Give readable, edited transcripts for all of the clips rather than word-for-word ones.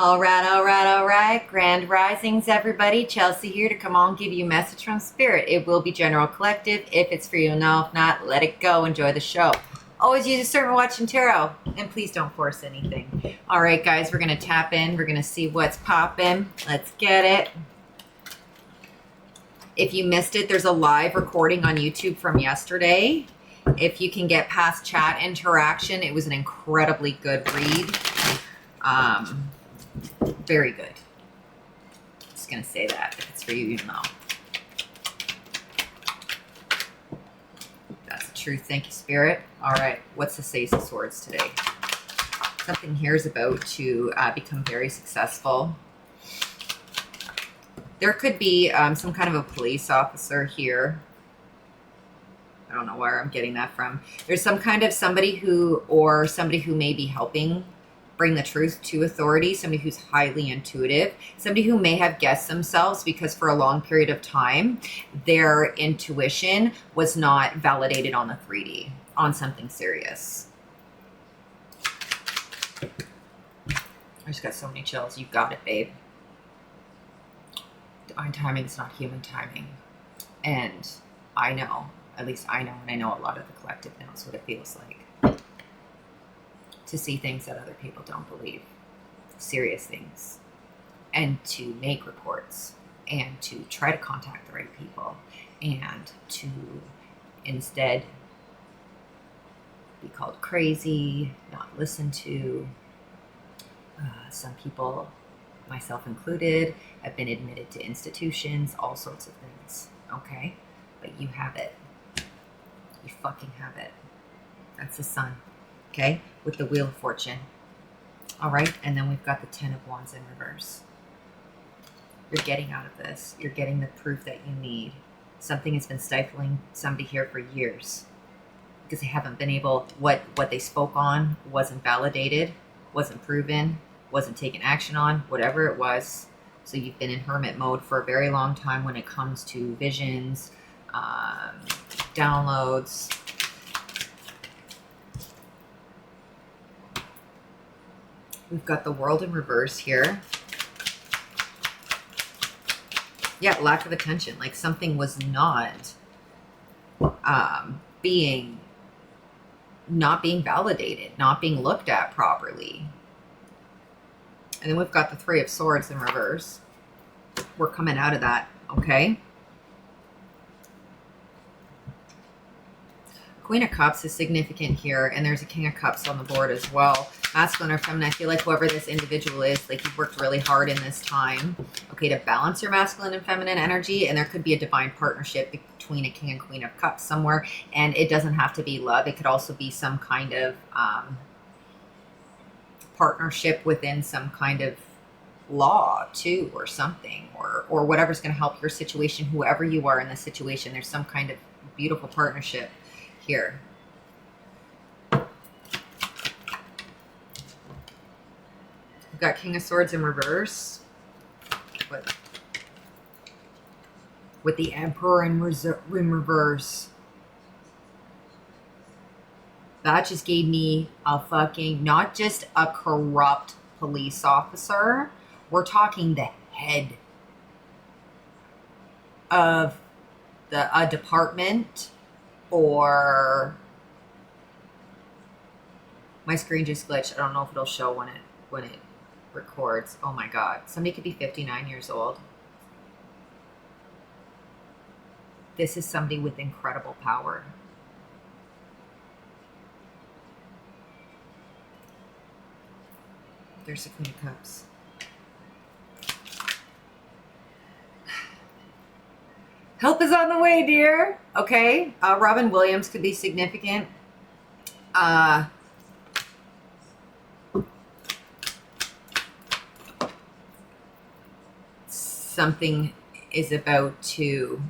All right, all right, all right. Grand risings, everybody. Chelsea here to come on give you a message from Spirit. It will be general collective. If it's for you, no. If not, let it go. Enjoy the show. Always use a servant watching tarot. And please don't force anything. All right, guys, we're going to tap in. We're going to see what's popping. Let's get it. If you missed it, there's a live recording on YouTube from yesterday. If you can get past chat interaction, it was an incredibly good read. Very good. Just gonna say that if it's for you, you know. That's the truth. Thank you, Spirit. All right, what's the Ace of Swords today? Something here is about to become very successful. There could be some kind of a police officer here. I don't know where I'm getting that from. There's some kind of somebody who may be helping bring the truth to authority, somebody who's highly intuitive, somebody who may have guessed themselves because for a long period of time, their intuition was not validated on the 3D, on something serious. I just got so many chills. You got it, babe. Divine timing is not human timing. And I know, at least I know, and I know a lot of the collective knows what it feels like to see things that other people don't believe, serious things, and to make reports, and to try to contact the right people, and to instead be called crazy, not listened to. Some people, myself included, have been admitted to institutions, all sorts of things, okay? But you have it. You fucking have it. That's the sun. Okay, with the Wheel of Fortune. All right, and then we've got the 10 of Wands in reverse. You're getting out of this. You're getting the proof that you need. Something has been stifling somebody here for years because they haven't been able, what they spoke on wasn't validated, wasn't proven, wasn't taken action on, whatever it was. So you've been in hermit mode for a very long time when it comes to visions, downloads. We've got the World in reverse here. Yeah, lack of attention. Like something was not being validated, not being looked at properly. And then we've got the 3 of Swords in reverse. We're coming out of that, okay? Queen of Cups is significant here, and there's a King of Cups on the board as well. Masculine or feminine, I feel like whoever this individual is, like you've worked really hard in this time, okay, to balance your masculine and feminine energy, and there could be a divine partnership between a King and Queen of Cups somewhere, and it doesn't have to be love. It could also be some kind of partnership within some kind of law too, or something, or whatever's going to help your situation, whoever you are in this situation. There's some kind of beautiful partnership here. We've got King of Swords in reverse with the Emperor in reverse. That just gave me a fucking, not just a corrupt police officer. We're talking the head of a department, or my screen just glitched. I don't know if it'll show when it records. Oh my God. Somebody could be 59 years old. This is somebody with incredible power. There's the Queen of Cups. Help is on the way, dear. Okay. Robin Williams could be significant. Something is about to...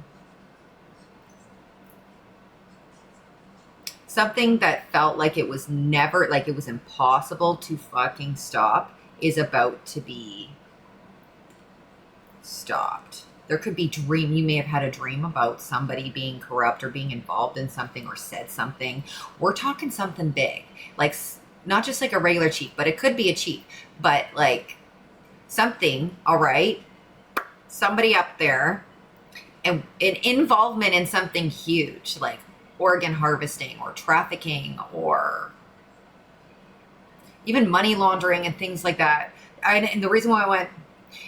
Something that felt like it was never, like it was impossible to fucking stop, is about to be stopped. There could be dream. You may have had a dream about somebody being corrupt or being involved in something or said something. We're talking something big, like not just like a regular cheat, but it could be a cheat. But like something, all right? Somebody up there, and an involvement in something huge, like organ harvesting or trafficking or even money laundering and things like that. And the reason why I went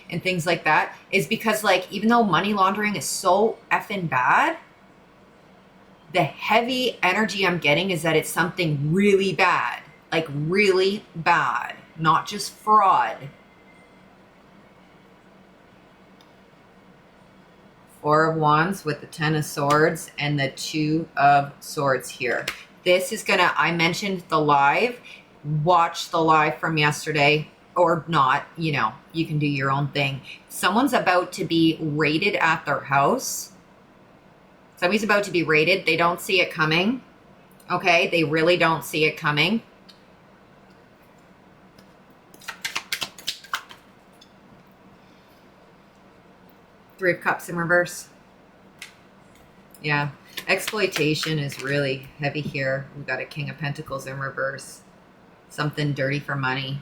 and things like that is because, like, even though money laundering is so effing bad, the heavy energy I'm getting is that it's something really bad, like really bad, not just fraud. Four of Wands with the Ten of Swords and the Two of Swords here. This is gonna, I mentioned the live, watch the live from yesterday or not, you know, you can do your own thing. Someone's about to be raided at their house. Somebody's about to be raided. They don't see it coming. Okay, they really don't see it coming. Three of Cups in reverse. Yeah, exploitation is really heavy here. We've got a King of Pentacles in reverse. Something dirty for money.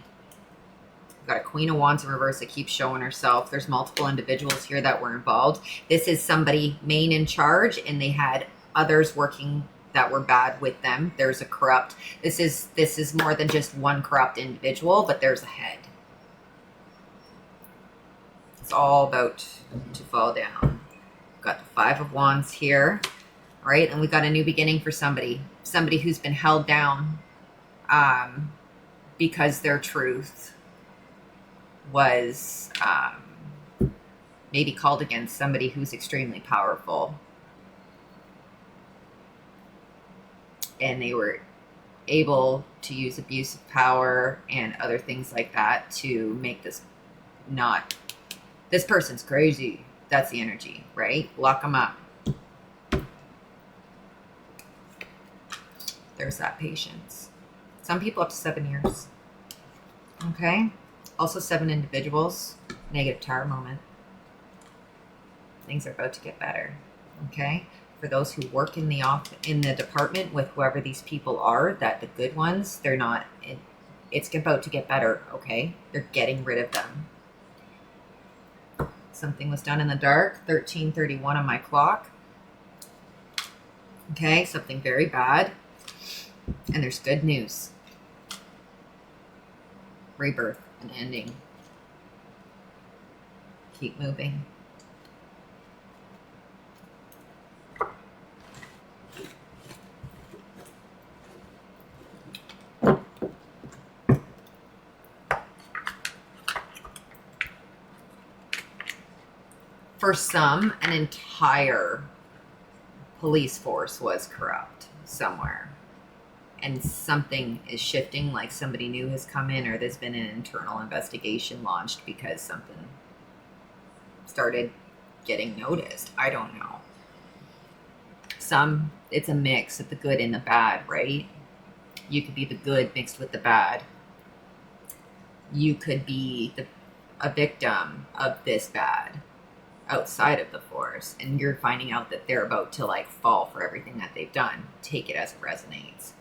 We've got a Queen of Wands in reverse that keeps showing herself. There's multiple individuals here that were involved. This is somebody main in charge, and they had others working that were bad with them. There's a corrupt. This is more than just one corrupt individual, but there's a head. It's all about to fall down. We've got the Five of Wands here, right? And we've got a new beginning for somebody who's been held down because their truth was maybe called against somebody who's extremely powerful. And they were able to use abuse of power and other things like that to make this not... This person's crazy. That's the energy, right? Lock them up. There's that patience. Some people up to 7 years. Okay. Also 7 individuals. Negative Tower moment. Things are about to get better. Okay. For those who work in the department with whoever these people are, that the good ones, they're not. It's about to get better. Okay. They're getting rid of them. Something was done in the dark. 13:31 on my clock. Okay, something very bad. And there's good news. Rebirth and ending. Keep moving. For some, an entire police force was corrupt somewhere. And something is shifting, like somebody new has come in, or there's been an internal investigation launched because something started getting noticed. I don't know. It's a mix of the good and the bad, right? You could be the good mixed with the bad. You could be a victim of this bad outside of the force, and you're finding out that they're about to like fall for everything that they've done. Take it as it resonates.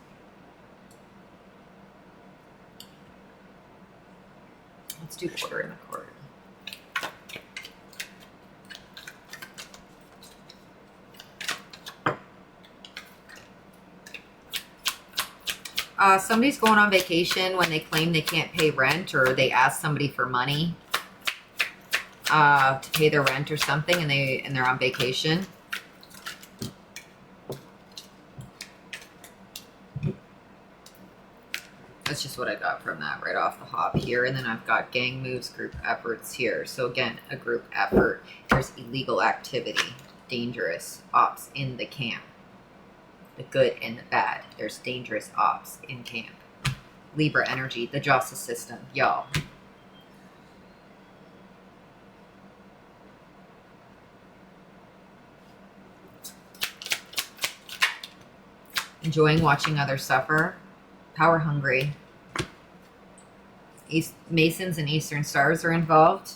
Let's do quarter in the court. Somebody's going on vacation when they claim they can't pay rent, or they ask somebody for money to pay their rent or something, and they're on vacation. That's just what I got from that right off the hop here. And then I've got gang moves, group efforts here. So again, a group effort. There's illegal activity, dangerous ops in the camp. The good and the bad. There's dangerous ops in camp. Libra energy, the justice system, y'all. Enjoying watching others suffer. Power hungry. Masons and Eastern Stars are involved.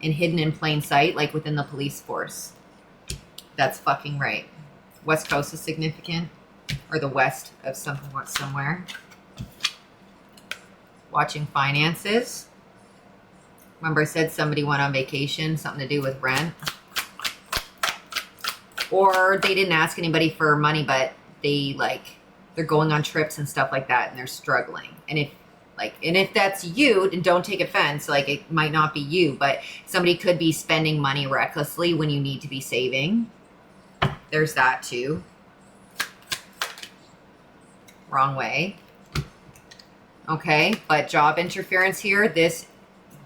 And hidden in plain sight, like within the police force. That's fucking right. West Coast is significant. Or the west of somewhere. Watching finances. Remember I said somebody went on vacation, something to do with rent. Or they didn't ask anybody for money, but they're going on trips and stuff like that and they're struggling. And if that's you, then don't take offense. Like, it might not be you, but somebody could be spending money recklessly when you need to be saving. There's that too. Wrong way. Okay, but job interference here. This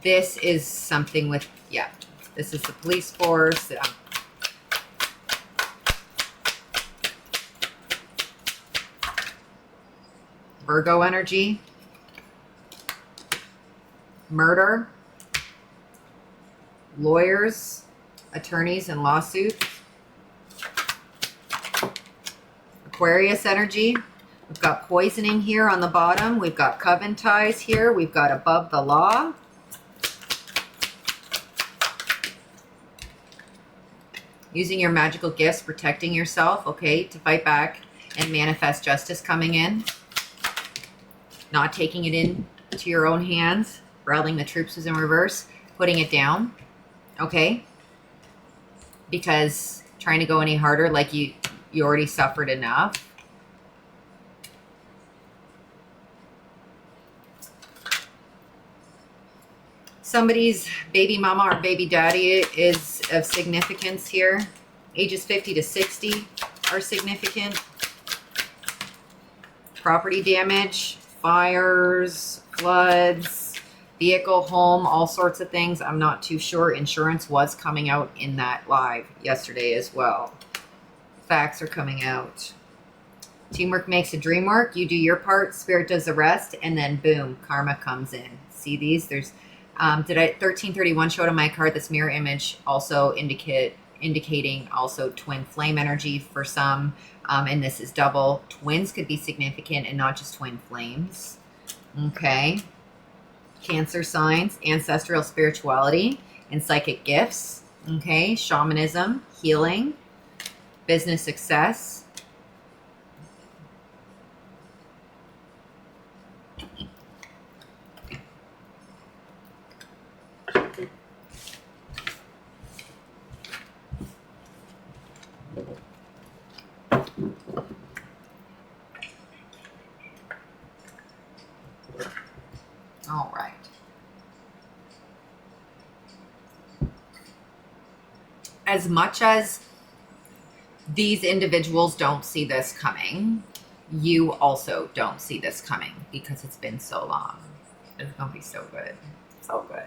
is something with, yeah, this is the police force. Virgo energy. Murder. Lawyers, attorneys, and lawsuits. Aquarius energy. We've got poisoning here on the bottom. We've got coven ties here. We've got above the law. Using your magical gifts, protecting yourself, okay, to fight back and manifest justice coming in. Not taking it into your own hands. Rallying the troops is in reverse. Putting it down, okay? Because trying to go any harder, like you already suffered enough. Somebody's baby mama or baby daddy is of significance here. Ages 50 to 60 are significant. Property damage, fires, floods, vehicle, home, all sorts of things. I'm not too sure. Insurance was coming out in that live yesterday as well. Facts are coming out. Teamwork makes a dream work. You do your part, spirit does the rest, and then boom, karma comes in. See these? There's 1331 showed on my card. This mirror image also indicating also twin flame energy for some, and this is double. Twins could be significant and not just twin flames. Okay. Cancer signs, ancestral spirituality, and psychic gifts. Okay. Shamanism, healing, business success. All right. As much as these individuals don't see this coming, you also don't see this coming because it's been so long. It's going to be so good. So good.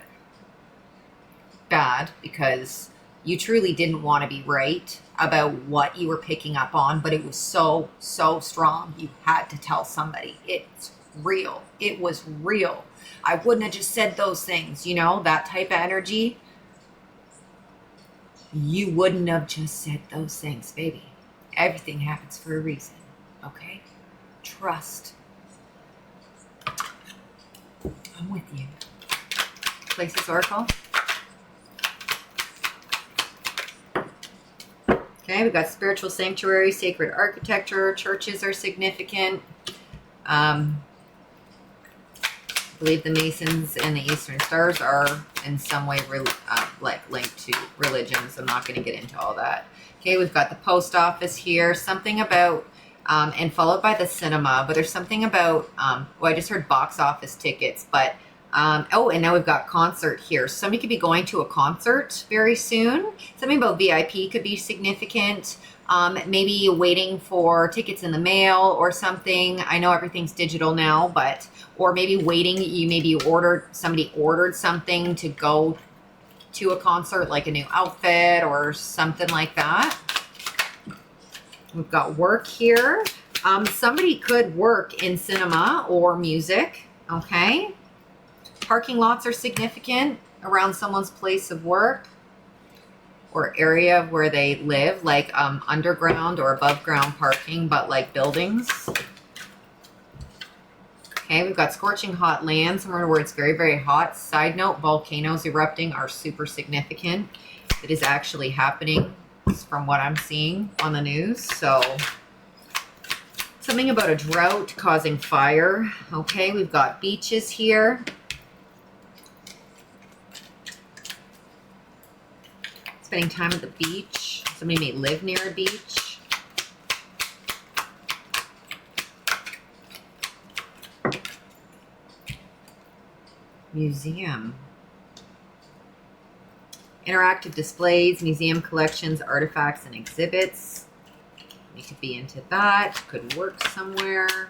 Bad because you truly didn't want to be right about what you were picking up on, but it was so, so strong. You had to tell somebody. It's real. It was real. I wouldn't have just said those things, you know, that type of energy. You wouldn't have just said those things, baby. Everything happens for a reason, okay? Trust. I'm with you. Places Oracle. Okay, we've got spiritual sanctuary, sacred architecture, churches are significant. I believe the Masons and the Eastern Stars are in some way linked to religions. I'm not going to get into all that. Okay, we've got the post office here. Something about, and followed by the cinema, but there's something about, well, I just heard box office tickets, but, oh, and now we've got concert here. Somebody could be going to a concert very soon. Something about VIP could be significant. Maybe waiting for tickets in the mail or something. I know everything's digital now, but, or maybe waiting, somebody ordered something to go to a concert, like a new outfit or something like that. We've got work here. Somebody could work in cinema or music, okay? Parking lots are significant around someone's place of work or area where they live, like underground or above ground parking, but like buildings. Okay, we've got scorching hot land, somewhere where it's very, very hot. Side note, volcanoes erupting are super significant. It is actually happening from what I'm seeing on the news. So something about a drought causing fire. Okay, we've got beaches here. spending time at the beach. Somebody may live near a beach. Museum. Interactive displays, museum collections, artifacts, and exhibits. You could be into that. Could work somewhere.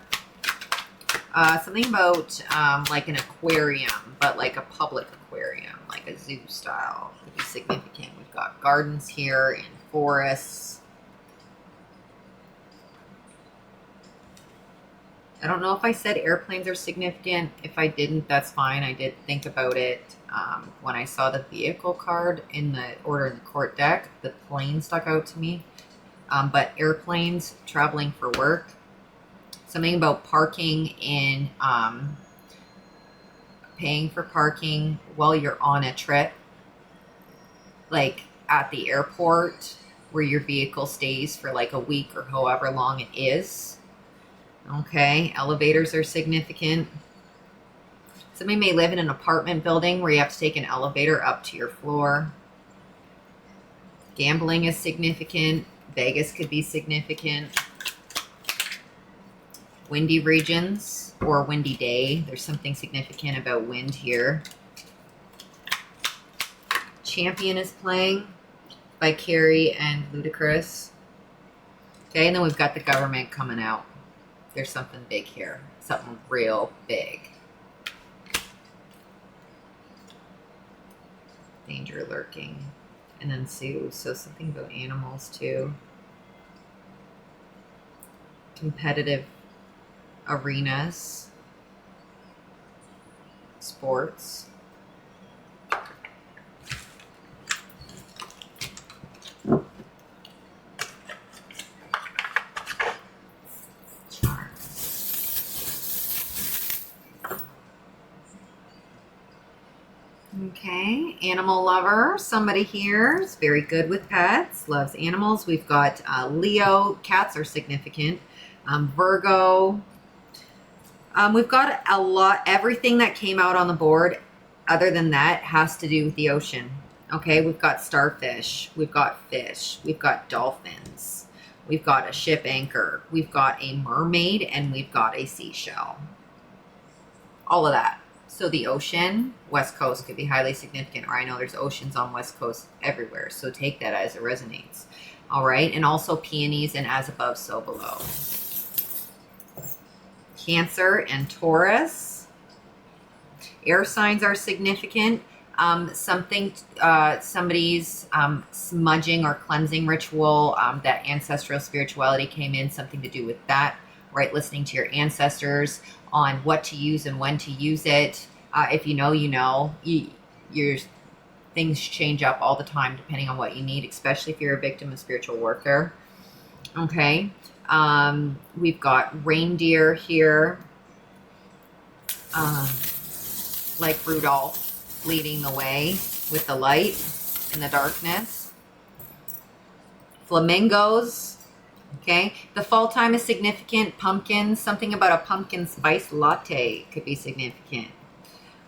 Something about like an aquarium, but like a public aquarium, like a zoo style. Could be significant. We've got gardens here and forests. I don't know if I said airplanes are significant. If I didn't, that's fine. I did think about it when I saw the vehicle card in the order in the court deck. The plane stuck out to me. But airplanes, traveling for work. Something about parking in, paying for parking while you're on a trip. Like at the airport where your vehicle stays for like a week or however long it is. Okay, elevators are significant. Somebody may live in an apartment building where you have to take an elevator up to your floor. Gambling is significant. Vegas could be significant. Windy regions or a windy day. There's something significant about wind here. Champion is playing by Carrie and Ludacris. Okay, and then we've got the government coming out. There's something big here. Something real big. Danger lurking. And then Sue. So something about animals too. Competitive arenas. Sports. Okay, animal lover, somebody here is very good with pets, loves animals. We've got Leo, cats are significant. Virgo. We've got a lot, everything that came out on the board other than that has to do with the ocean. Okay, we've got starfish, we've got fish, we've got dolphins, we've got a ship anchor, we've got a mermaid, and we've got a seashell. All of that. So the ocean, West Coast could be highly significant, or I know there's oceans on West Coast everywhere. So take that as it resonates. All right. And also peonies and as above, so below. Cancer and Taurus. Air signs are significant. Somebody's smudging or cleansing ritual, that ancestral spirituality came in, something to do with that, right? Listening to your ancestors on what to use and when to use it. If you know, you know. Your things change up all the time depending on what you need, especially if you're a victim of spiritual warfare. Okay. We've got reindeer here. Like Rudolph leading the way with the light in the darkness. Flamingos. Okay, the fall time is significant. Pumpkins, something about a pumpkin spice latte could be significant.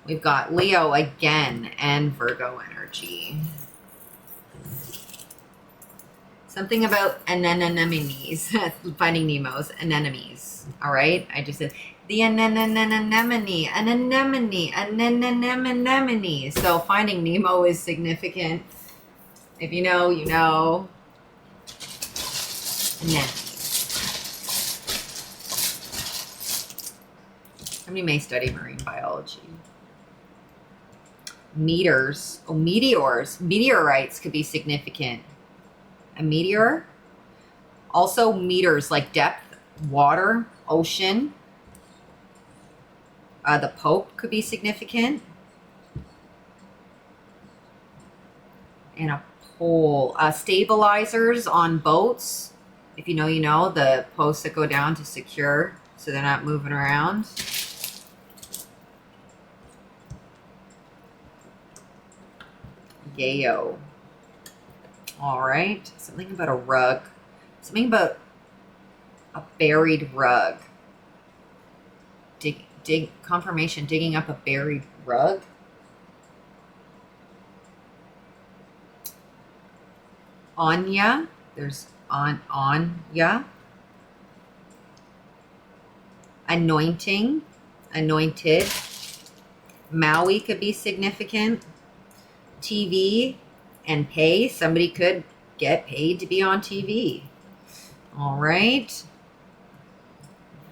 We've got Leo again and Virgo energy. Something about anemones, Finding Nemo's anemones. All right, I just said the anemone. So Finding Nemo is significant. If you know, you know. Somebody may study marine biology. Meteors. Oh, meteors. Meteorites could be significant. A meteor. Also meters like depth, water, ocean. The Pope could be significant. And a pole. Stabilizers on boats. If you know, you know, the posts that go down to secure so they're not moving around. Yayo. All right. Something about a rug. Something about a buried rug. Dig confirmation, digging up a buried rug. Anya. There's Anya. Anointing. Anointed. Maui could be significant. TV and pay. Somebody could get paid to be on TV. All right.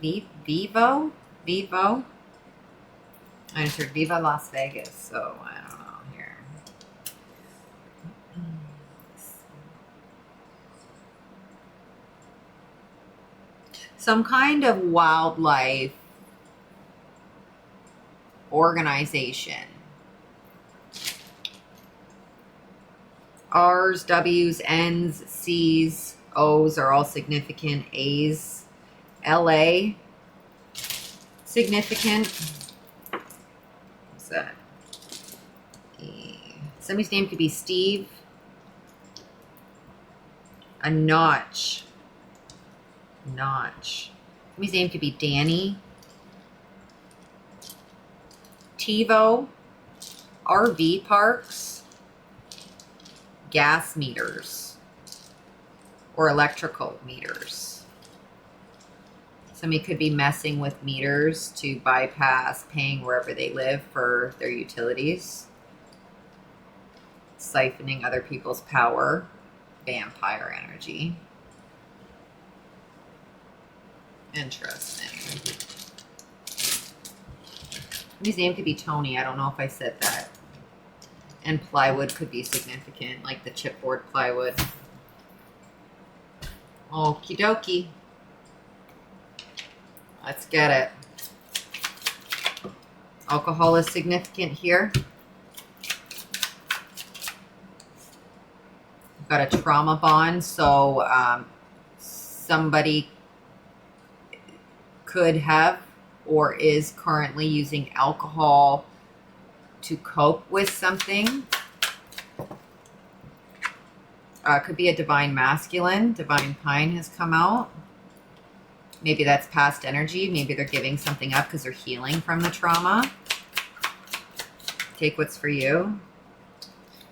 Vivo. I entered Viva Las Vegas, so I don't know here. Some kind of wildlife organization. R's, W's, N's, C's, O's are all significant. A's. LA. Significant. What's that? Somebody's name could be Steve. A notch. Somebody's name could be Danny. TiVo. RV parks. Gas meters. Or electrical meters. Somebody could be messing with meters to bypass paying wherever they live for their utilities. Siphoning other people's power. Vampire energy. Interesting. His name could be Tony. I don't know if I said that. And plywood could be significant, like the chipboard plywood. Okie dokie. Let's get it. Alcohol is significant here. We've got a trauma bond, so somebody could have or is currently using alcohol to cope with something. Could be a divine masculine. Divine pine has come out. Maybe that's past energy. Maybe they're giving something up because they're healing from the trauma. Take what's for you.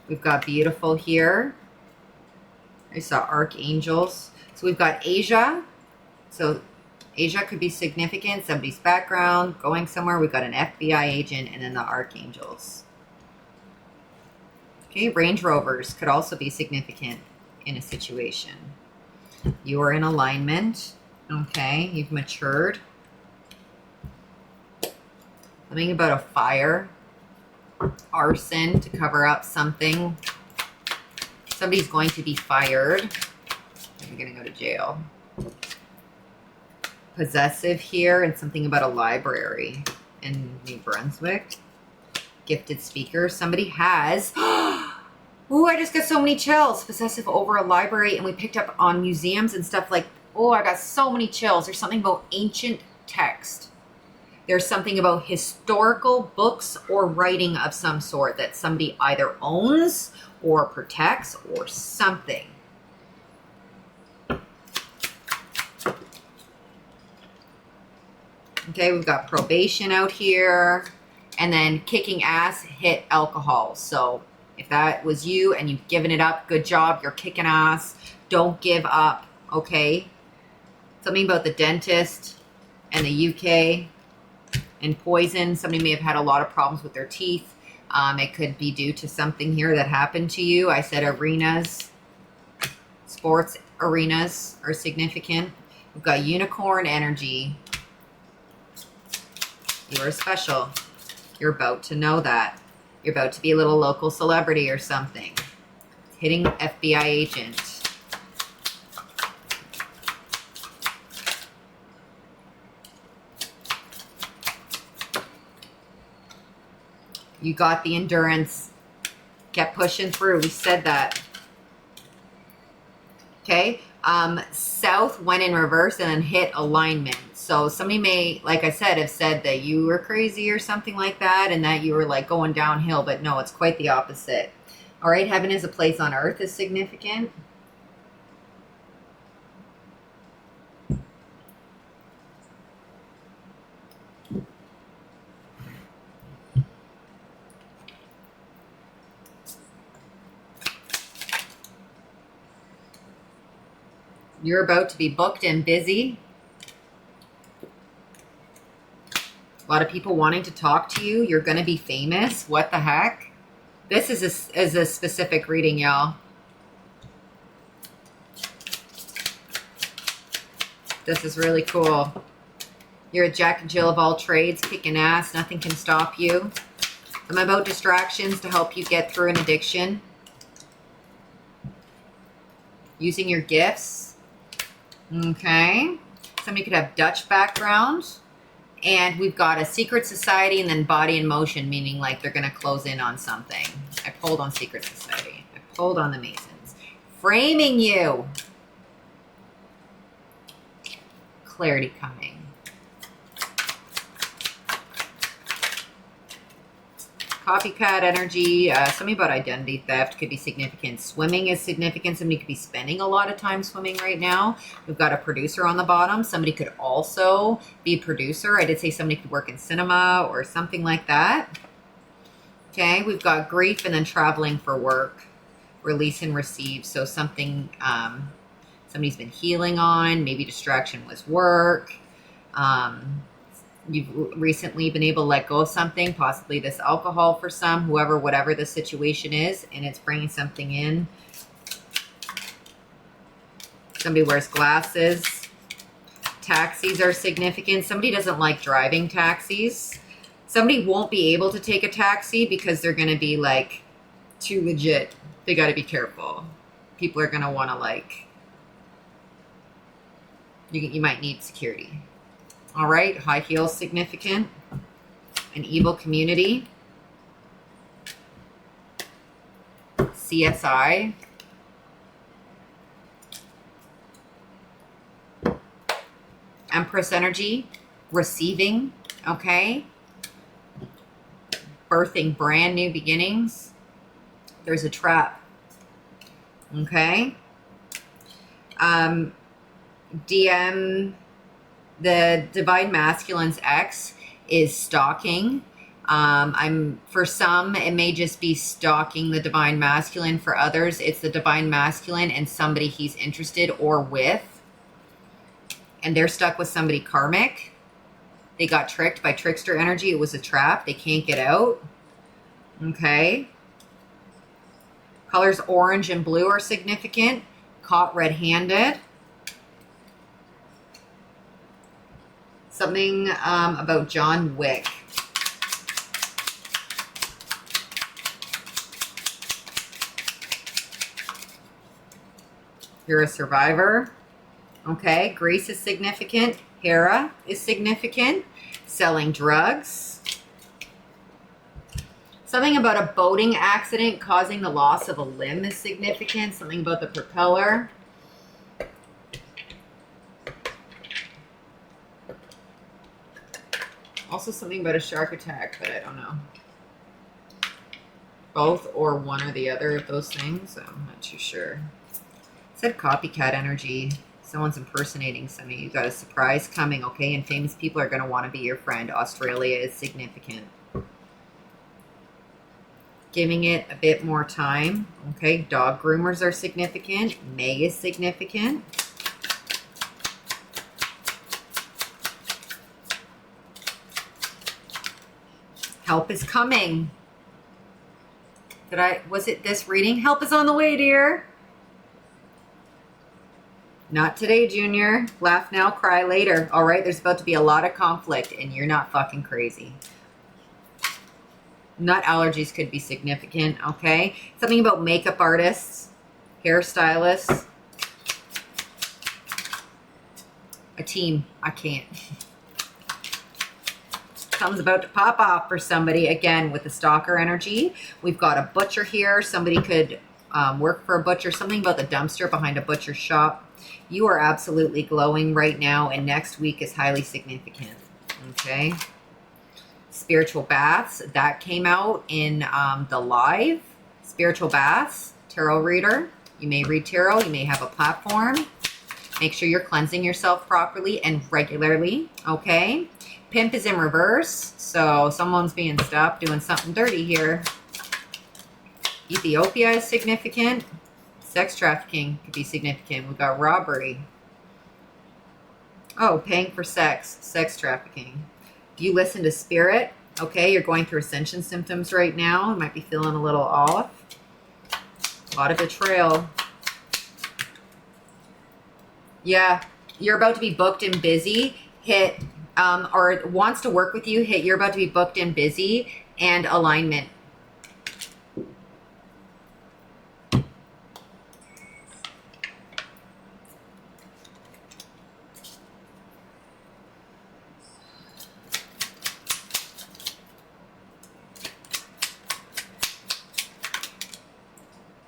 We've got beautiful here. I saw archangels. So we've got Asia. So Asia could be significant. Somebody's background, going somewhere. We've got an FBI agent and then the archangels. Okay, Range Rovers could also be significant in a situation. You are in alignment. Okay, you've matured. Something about a fire. Arson to cover up something. Somebody's going to be fired. You're going to go to jail. Possessive here, and something about a library in New Brunswick. Gifted speaker. Somebody has... Ooh, I just got so many chills. Possessive over a library, and we picked up on museums and stuff like... Oh, I got so many chills. There's something about ancient text. There's something about historical books or writing of some sort that somebody either owns or protects or something. Okay, we've got probation out here. And then kicking ass, hit alcohol. So if that was you and you've given it up, good job. You're kicking ass. Don't give up, okay? Something about the dentist and the UK and poison. Somebody may have had a lot of problems with their teeth. It could be due to something here that happened to you. I said arenas, sports arenas are significant. We've got unicorn energy. You are special. You're about to know that. You're about to be a little local celebrity or something. Hitting FBI agent. You got the endurance. Kept pushing through. We said that. Okay. South went in reverse and then hit alignment. So somebody may, like I said, have said that you were crazy or something like that and that you were like going downhill, but no, it's quite the opposite. All right. Heaven is a place on earth is significant. You're about to be booked and busy. A lot of people wanting to talk to you. You're going to be famous. What the heck? This is a specific reading, y'all. This is really cool. You're a Jack and Jill of all trades, kicking ass. Nothing can stop you. I'm about distractions to help you get through an addiction. Using your gifts. Okay. Somebody could have Dutch background. And we've got a secret society and then body in motion, meaning like they're going to close in on something. I pulled on secret society. I pulled on the Masons. Framing you. Clarity coming. Copycat energy. Something about identity theft could be significant. Swimming is significant. Somebody could be spending a lot of time swimming right now. We've got a producer on the bottom. Somebody could also be a producer. I did say somebody could work in cinema or something like that. Okay, we've got grief and then traveling for work. Release and receive. So something somebody's been healing on. Maybe distraction was work. You've recently been able to let go of something, possibly this alcohol for some, whoever, whatever the situation is, and it's bringing something in. Somebody wears glasses. Taxis are significant. Somebody doesn't like driving taxis. Somebody won't be able to take a taxi because they're going to be like too legit. They got to be careful. People are going to want to like, you might need security. All right, high heels significant. An evil community. CSI. Empress energy. Receiving, okay. Birthing brand new beginnings. There's a trap, okay. DM... The Divine Masculine's ex is stalking. For some, it may just be stalking the Divine Masculine. For others, it's the Divine Masculine and somebody he's interested or with. And they're stuck with somebody karmic. They got tricked by trickster energy. It was a trap. They can't get out. Okay. Colors orange and blue are significant. Caught red-handed. Something about John Wick. You're a survivor. Okay. Greece is significant. Hera is significant. Selling drugs. Something about a boating accident causing the loss of a limb is significant. Something about the propeller. Also something about a shark attack, but I don't know. Both or one or the other of those things. I'm not too sure. It said copycat energy. Someone's impersonating somebody. You got a surprise coming, okay? And famous people are going to want to be your friend. Australia is significant. Giving it a bit more time. Okay, dog groomers are significant. May is significant. Help is coming. Was it this reading? Help is on the way, dear. Not today, Junior. Laugh now, cry later. All right, there's about to be a lot of conflict and you're not fucking crazy. Nut allergies could be significant, okay? Something about makeup artists, hairstylists. A team. I can't. Something's about to pop off for somebody, again, with the stalker energy. We've got a butcher here. Somebody could work for a butcher. Something about the dumpster behind a butcher shop. You are absolutely glowing right now, and next week is highly significant, okay? Spiritual baths. That came out in the live. Spiritual baths. Tarot reader. You may read tarot. You may have a platform. Make sure you're cleansing yourself properly and regularly, okay? Pimp is in reverse, so someone's being stopped doing something dirty here. Ethiopia is significant. Sex trafficking could be significant. We've got robbery. Oh, paying for sex. Sex trafficking. If you listen to spirit, okay, you're going through ascension symptoms right now. You might be feeling a little off. A lot of betrayal. Yeah, you're about to be booked and busy. Hit, or wants to work with you. Hit, you're about to be booked and busy. And alignment.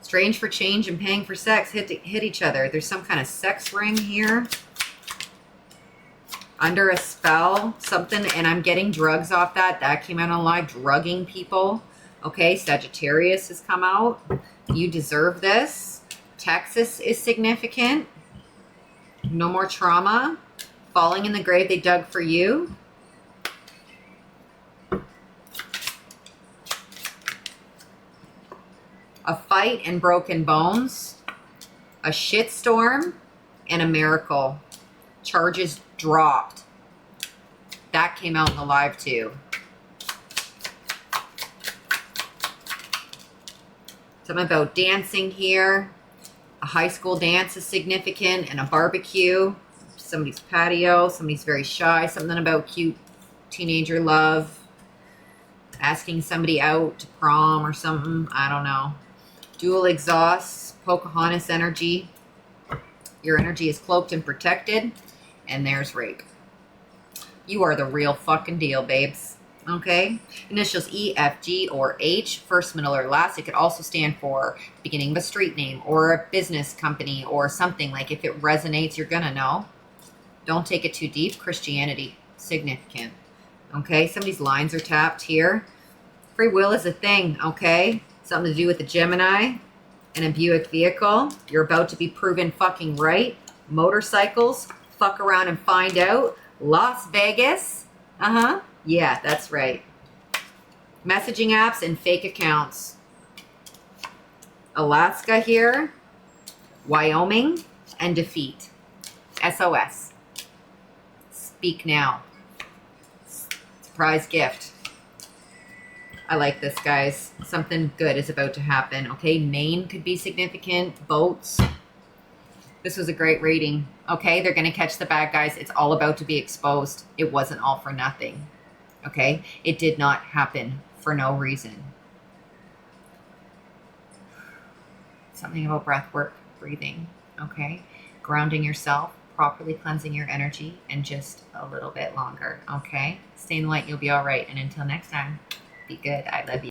Strange for change and paying for sex hit each other. There's some kind of sex ring here. Under a spell, something, and I'm getting drugs off that. That came out on live, drugging people. Okay, Sagittarius has come out. You deserve this. Texas is significant. No more trauma. Falling in the grave they dug for you. A fight and broken bones. A shitstorm and a miracle. Charges dropped. That came out in the live too. Something about dancing here. A high school dance is significant, and a barbecue. Somebody's patio. Somebody's very shy. Something about cute teenager love. Asking somebody out to prom or something. I don't know. Dual exhausts. Pocahontas energy. Your energy is cloaked and protected. And there's rape. You are the real fucking deal, babes. Okay? Initials E, F, G, or H, first, middle, or last. It could also stand for beginning of a street name or a business company or something. Like if it resonates, you're gonna know. Don't take it too deep. Christianity, significant. Okay? Somebody's lines are tapped here. Free will is a thing, okay? Something to do with the Gemini and a Buick vehicle. You're about to be proven fucking right. Motorcycles, fuck around and find out. Las Vegas. Yeah, that's right. Messaging apps and fake accounts. Alaska here. Wyoming and defeat. SOS. Speak now. Surprise gift. I like this, guys. Something good is about to happen. Okay, Maine could be significant. Boats. This was a great reading. Okay, they're going to catch the bad guys. It's all about to be exposed. It wasn't all for nothing. Okay, it did not happen for no reason. Something about breath work, breathing. Okay, grounding yourself, properly cleansing your energy, and just a little bit longer. Okay, stay in the light. You'll be all right. And until next time, be good. I love you.